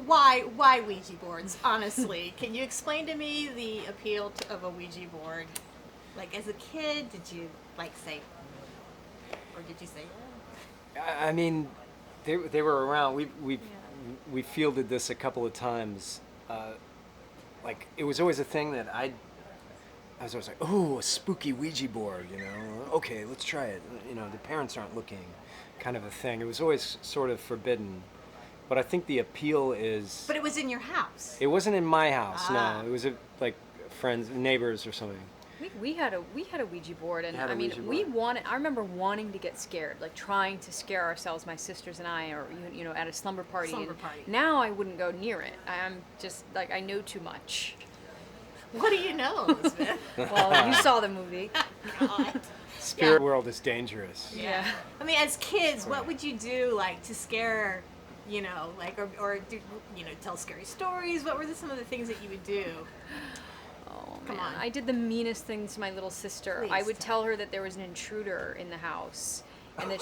why Ouija boards? Honestly, can you explain to me the appeal of a Ouija board? Like as a kid, did you say, or did you say? I mean, they were around. We fielded this a couple of times. Like it was always a thing that I was always like, oh, a spooky Ouija board, Okay, let's try it. The parents aren't looking, kind of a thing. It was always sort of forbidden. But I think the appeal is... But it was in your house. It wasn't in my house, no. It was like friends, neighbors or something. We had a Ouija board, and I mean, I remember wanting to get scared, like trying to scare ourselves, my sisters and I, or at a slumber party. Now I wouldn't go near it. I'm just like, I know too much. What do you know, Elizabeth? Well, you saw the movie. God. Spirit world is dangerous. Yeah. I mean, as kids, what would you do to scare, or do, tell scary stories? What were some of the things that you would do? Oh, Come on. I did the meanest things to my little sister. Please I would tell her that there was an intruder in the house, and that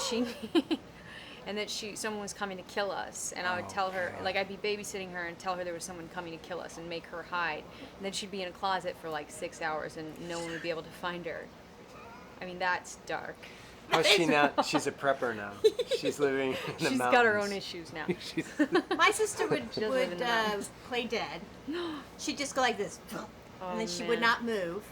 someone was coming to kill us, and I would tell her, I'd be babysitting her and tell her there was someone coming to kill us and make her hide, and then she'd be in a closet for 6 hours and no one would be able to find her. I mean, that's dark. How's she now? She's a prepper now. She's living in the mountains. She's got her own issues now. My sister would play dead. She'd just go like this, and then she would not move.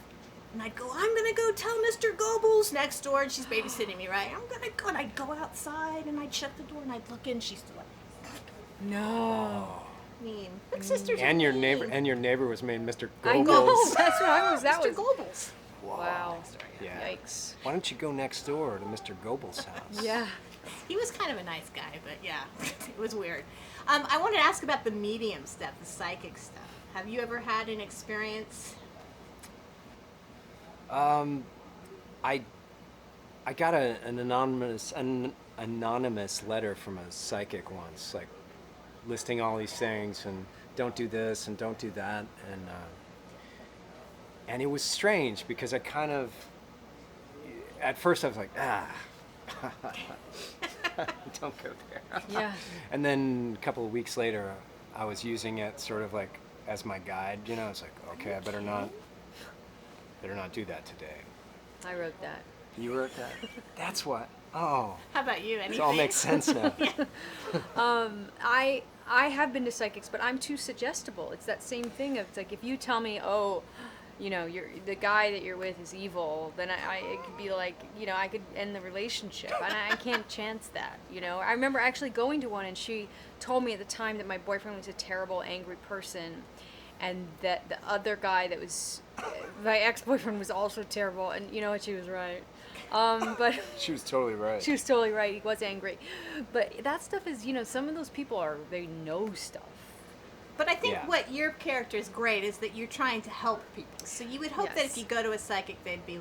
And I'd go, I'm going to go tell Mr. Goebbels next door, and she's babysitting me, right? I'm going to go, and I'd go outside, and I'd shut the door, and I'd look in, and she's still like, no. Mean. Like sisters and your mean. neighbor was named Mr. Goebbels. I know, that's what I was. Mr. Goebbels. Wow. Yeah. Yikes. Why don't you go next door to Mr. Goebbels' house? Yeah. He was kind of a nice guy, but yeah, it was weird. I wanted to ask about the medium stuff, the psychic stuff. Have you ever had an experience? I got an anonymous letter from a psychic once, listing all these things and don't do this and don't do that, and it was strange because I kind of, at first I was like, don't go there. Yeah. And then a couple of weeks later, I was using it sort of as my guide. It's like, okay, I better not do that today. I wrote that. You wrote that? That's what. Oh. How about you? Anything? It all makes sense now. I have been to psychics, but I'm too suggestible. It's that same thing of if you tell me, you're the guy that you're with is evil, then it could be I could end the relationship, and I can't chance that. I remember actually going to one, and she told me at the time that my boyfriend was a terrible, angry person, and that the other guy that was my ex-boyfriend was also terrible, and you know what, she was right. But she was totally right. She was totally right. He was angry, but that stuff is, some of those people they know stuff. But I think what your character is great is that you're trying to help people. So you would hope that if you go to a psychic, they'd be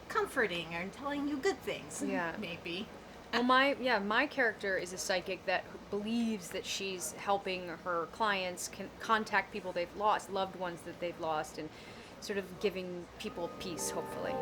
comforting or telling you good things. Yeah, maybe. Well, my character is a psychic that believes that she's helping her clients contact people they've lost, loved ones that they've lost, and sort of giving people peace, hopefully.